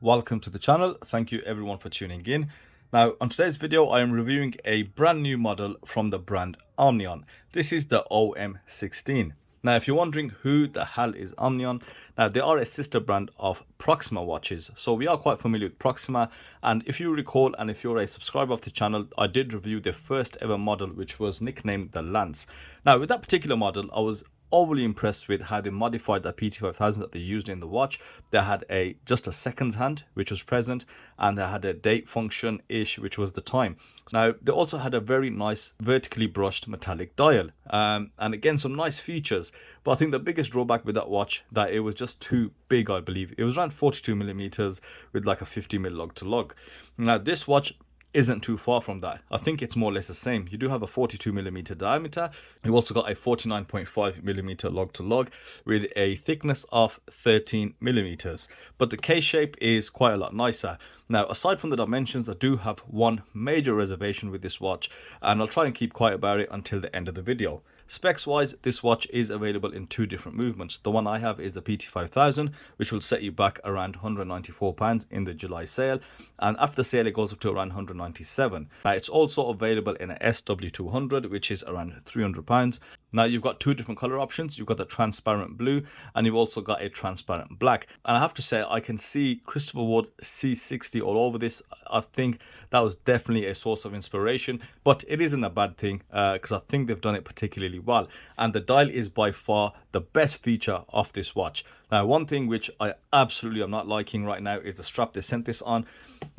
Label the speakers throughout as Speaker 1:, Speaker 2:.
Speaker 1: welcome to the channel. Thank you everyone for tuning in. Now on today's video I am reviewing a brand new model from the brand Omnion. This is the OM16. Now if you're wondering who the hell is Omnion, now they are a sister brand of Proxima watches, so we are quite familiar with Proxima, and if you recall and if you're a subscriber of the channel, I did review their first ever model which was nicknamed the Lance. Now with that particular model I was overly impressed with how they modified that PT5000 that they used in the watch. They had just a seconds hand which was present, and they had a date function ish which was the time. Now they also had a very nice vertically brushed metallic dial, and again some nice features, but I think the biggest drawback with that watch that it was just too big. I believe it was around 42mm with like a 50mm lug to lug. Now this watch isn't too far from that. I think it's more or less the same. You do have a 42mm diameter. You also got a 49.5mm lug to lug with a thickness of 13mm, but the case shape is quite a lot nicer. Now aside from the dimensions, I do have one major reservation with this watch, and I'll try and keep quiet about it until the end of the video. Specs wise, this watch is available in two different movements. The one I have is the PT5000, which will set you back around £194 in the July sale, and after the sale it goes up to around £197. Now it's also available in a SW200, which is around £300. Now you've got two different color options. You've got the transparent blue and you've also got a transparent black, and I have to say I can see Christopher Ward's C60 all over this. I think that was definitely a source of inspiration, but it isn't a bad thing because I think they've done it particularly well, and the dial is by far the best feature of this watch. Now one thing which I absolutely am not liking right now is the strap they sent this on.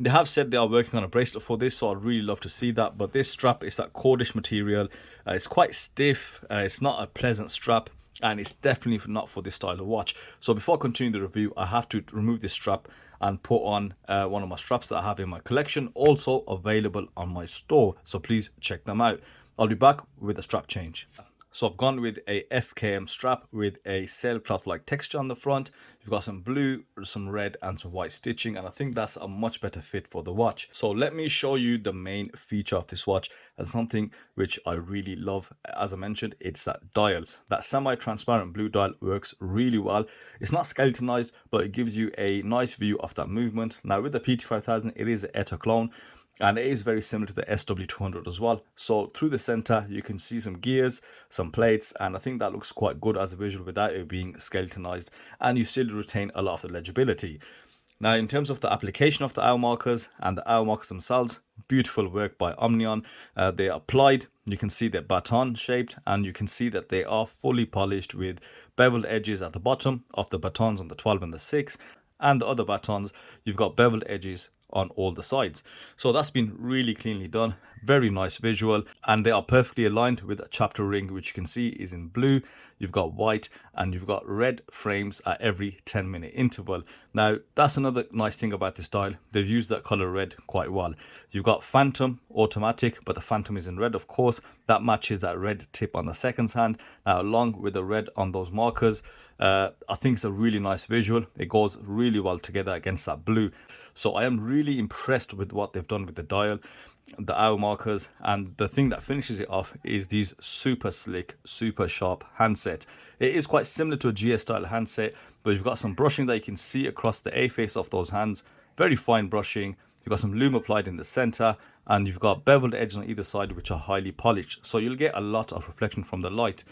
Speaker 1: They have said they are working on a bracelet for this, so I'd really love to see that, but this strap is that cordish material. It's quite stiff, it's not a pleasant strap, and it's definitely not for this style of watch. So before I continue the review, I have to remove this strap and put on one of my straps that I have in my collection, also available on my store, so please check them out. I'll be back with a strap change. So I've gone with a FKM strap with a sailcloth like texture on the front. You've got some blue, some red and some white stitching, and I think that's a much better fit for the watch. So let me show you the main feature of this watch, and something which I really love. As I mentioned, it's that dial. That semi-transparent blue dial works really well. It's not skeletonized, but it gives you a nice view of that movement. Now with the PT5000, it is an ETA clone, and it is very similar to the SW200 as well. So through the center you can see some gears, some plates, and I think that looks quite good as a visual without it being skeletonized, and you still retain a lot of the legibility. Now in terms of the application of the hour markers and the hour markers themselves, beautiful work by Omnion. They are applied, you can see they're baton shaped, and you can see that they are fully polished with beveled edges at the bottom of the batons on the 12 and the 6, and the other batons you've got beveled edges on all the sides. So that's been really cleanly done, very nice visual, and they are perfectly aligned with a chapter ring which you can see is in blue. You've got white and you've got red frames at every 10-minute interval. Now that's another nice thing about this dial, they've used that color red quite well. You've got phantom automatic, but the phantom is in red, of course. That matches that red tip on the seconds hand. Now along with the red on those markers, I think it's a really nice visual. It goes really well together against that blue. So I am really impressed with what they've done with the dial, the hour markers, and the thing that finishes it off is these super slick, super sharp handset. It is quite similar to a GS style handset, but you've got some brushing that you can see across the A face of those hands. Very fine brushing. You've got some lume applied in the center, and you've got beveled edges on either side which are highly polished, so you'll get a lot of reflection from the light.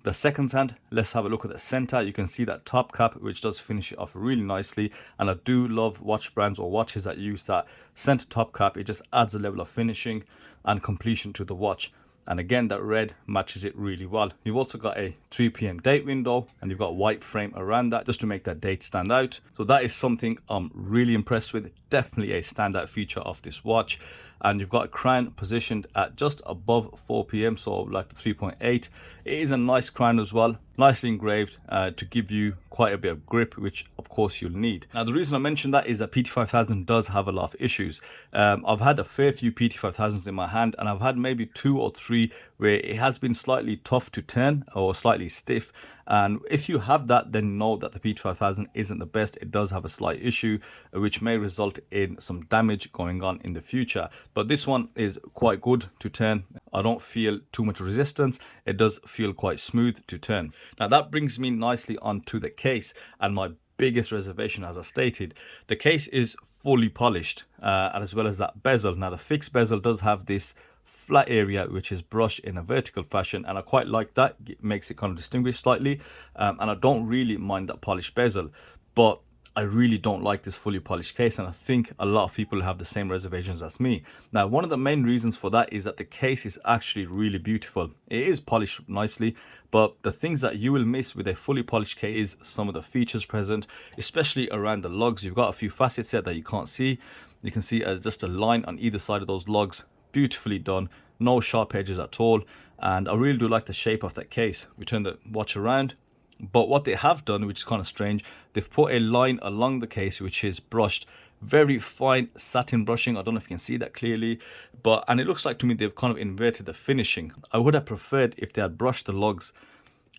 Speaker 1: The seconds hand, let's have a look at the center. You can see that top cap which does finish it off really nicely, and I do love watch brands or watches that use that center top cap. It just adds a level of finishing and completion to the watch, and again that red matches it really well. You've also got a 3 p.m. date window, and you've got white frame around that just to make that date stand out. So that is something I'm really impressed with, definitely a standout feature of this watch. And you've got a crown positioned at just above 4 p.m, so like the 3.8. It is a nice crown as well, nicely engraved to give you quite a bit of grip, which of course you'll need. Now the reason I mentioned that is that PT5000 does have a lot of issues. I've had a fair few PT5000s in my hand, and I've had maybe 2 or 3 where it has been slightly tough to turn or slightly stiff. And if you have that, then know that the PT5000 isn't the best. It does have a slight issue which may result in some damage going on in the future, but this one is quite good to turn. I don't feel too much resistance. It does feel quite smooth to turn. Now that brings me nicely onto the case, and my biggest reservation, as I stated. The case is fully polished, as well as that bezel. Now the fixed bezel does have this flat area which is brushed in a vertical fashion, and I quite like that. It makes it kind of distinguish slightly, and I don't really mind that polished bezel, but I really don't like this fully polished case, and I think a lot of people have the same reservations as me. Now, one of the main reasons for that is that the case is actually really beautiful. It is polished nicely, but the things that you will miss with a fully polished case is some of the features present, especially around the lugs. You've got a few facets here that you can't see. You can see just a line on either side of those lugs. Beautifully done, no sharp edges at all, and I really do like the shape of that case. We turn the watch around, but what they have done, which is kind of strange, they've put a line along the case which is brushed, very fine satin brushing. I don't know if you can see that clearly, and it looks like to me they've kind of inverted the finishing. I would have preferred if they had brushed the lugs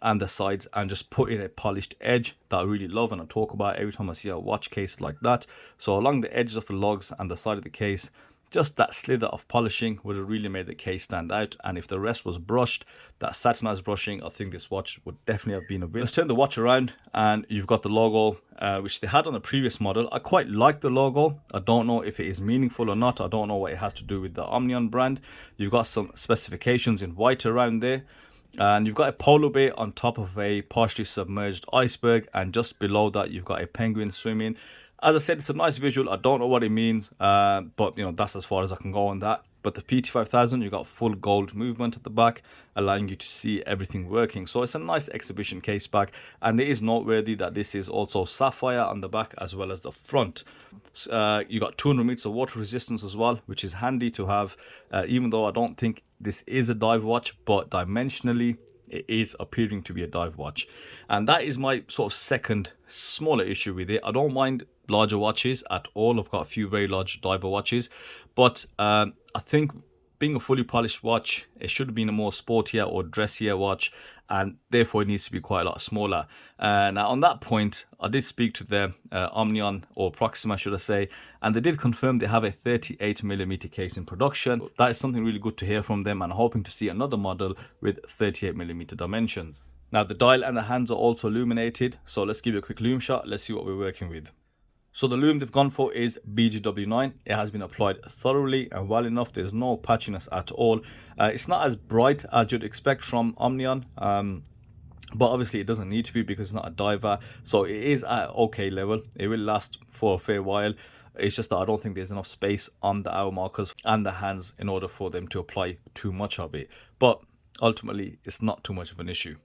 Speaker 1: and the sides and just put in a polished edge that I really love and I talk about every time I see a watch case like that. So along the edges of the lugs and the side of the case, just that slither of polishing would have really made the case stand out. And if the rest was brushed, that satinized brushing, I think this watch would definitely have been a win. Let's turn the watch around and you've got the logo, which they had on the previous model. I quite like the logo. I don't know if it is meaningful or not. I don't know what it has to do with the Omnion brand. You've got some specifications in white around there. And you've got a polar bear on top of a partially submerged iceberg, and just below that you've got a penguin swimming. As I said, it's a nice visual. I don't know what it means, but you know, that's as far as I can go on that. But the PT5000, you've got full gold movement at the back, allowing you to see everything working. So it's a nice exhibition case back, and it is noteworthy that this is also sapphire on the back as well as the front. You got 200 meters of water resistance as well, which is handy to have, even though I don't think this is a dive watch, but dimensionally it is appearing to be a dive watch. And that is my sort of second smaller issue with it. I don't mind larger watches at all. I've got a few very large diver watches, but I think being a fully polished watch, it should have been a more sportier or dressier watch, and therefore it needs to be quite a lot smaller. Now on that point, I did speak to the Omnion, or Proxima should I say, and they did confirm they have a 38mm case in production. That is something really good to hear from them, and hoping to see another model with 38mm dimensions. Now the dial and the hands are also illuminated, so let's give you a quick lume shot. Let's see what we're working with. So the lume they've gone for is BGW9. It has been applied thoroughly and well enough. There's no patchiness at all. It's not as bright as you'd expect from Omnion, but obviously it doesn't need to be because it's not a diver. So it is at okay level. It will last for a fair while. It's just that I don't think there's enough space on the hour markers and the hands in order for them to apply too much of it. But ultimately, it's not too much of an issue.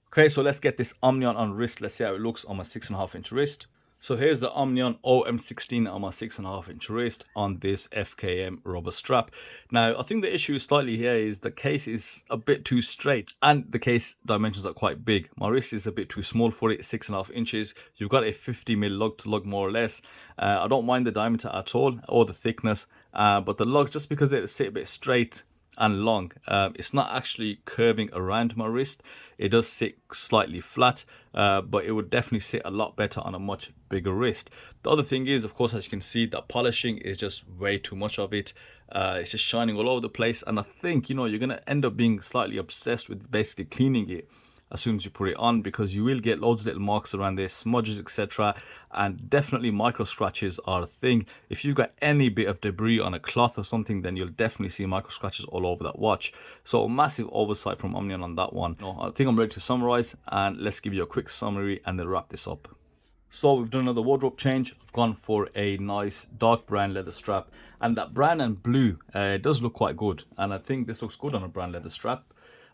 Speaker 1: Okay, so let's get this Omnion on wrist. Let's see how it looks on my 6.5-inch wrist. So here's the Omnion OM16 on my 6.5-inch wrist on this FKM rubber strap. Now, I think the issue slightly here is the case is a bit too straight and the case dimensions are quite big. My wrist is a bit too small for it, 6.5 inches. You've got a 50mm lug to lug more or less. I don't mind the diameter at all or the thickness, but the lugs, just because they sit a bit straight and long, it's not actually curving around my wrist. It does sit slightly flat, but it would definitely sit a lot better on a much bigger wrist. The other thing is, of course, as you can see, that polishing is just way too much of it. It's just shining all over the place, and I think, you know, you're going to end up being slightly obsessed with basically cleaning it as soon as you put it on, because you will get loads of little marks around there, smudges, etc. And definitely micro scratches are a thing. If you've got any bit of debris on a cloth or something, then you'll definitely see micro scratches all over that watch. So a massive oversight from Omnion on that one. I think I'm ready to summarize, and let's give you a quick summary and then wrap this up. So we've done another wardrobe change. I've gone for a nice dark brown leather strap, and that brown and blue does look quite good, and I think this looks good on a brown leather strap.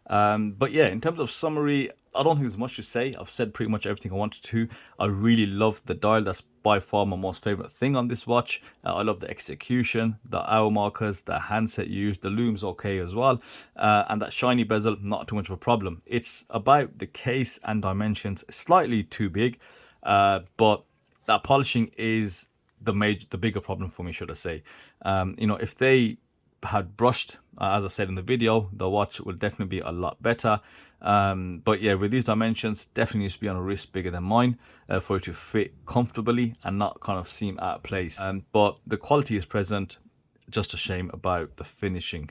Speaker 1: But yeah, in terms of summary, I don't think there's much to say. I've said pretty much everything I wanted to. I really love the dial. That's by far my most favorite thing on this watch. I love the execution, the hour markers, the handset used, the lume's okay as well, and that shiny bezel, not too much of a problem. It's about the case and dimensions, slightly too big, but that polishing is the bigger problem for me, should I say. You know, if they had brushed, as I said in the video, the watch will definitely be a lot better. But yeah, with these dimensions, definitely needs to be on a wrist bigger than mine for it to fit comfortably and not kind of seem out of place. But the quality is present. just a shame about the finishing.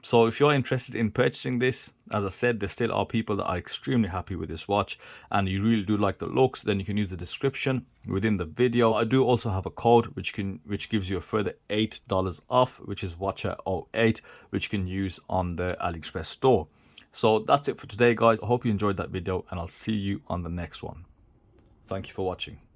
Speaker 1: So if you're interested in purchasing this, as I said, there still are people that are extremely happy with this watch and you really do like the looks, then you can use the description within the video. I do also have a code which gives you a further $8 off, which is Watcher08, which you can use on the AliExpress store. So that's it for today, guys. I hope you enjoyed that video and I'll see you on the next one. Thank you for watching.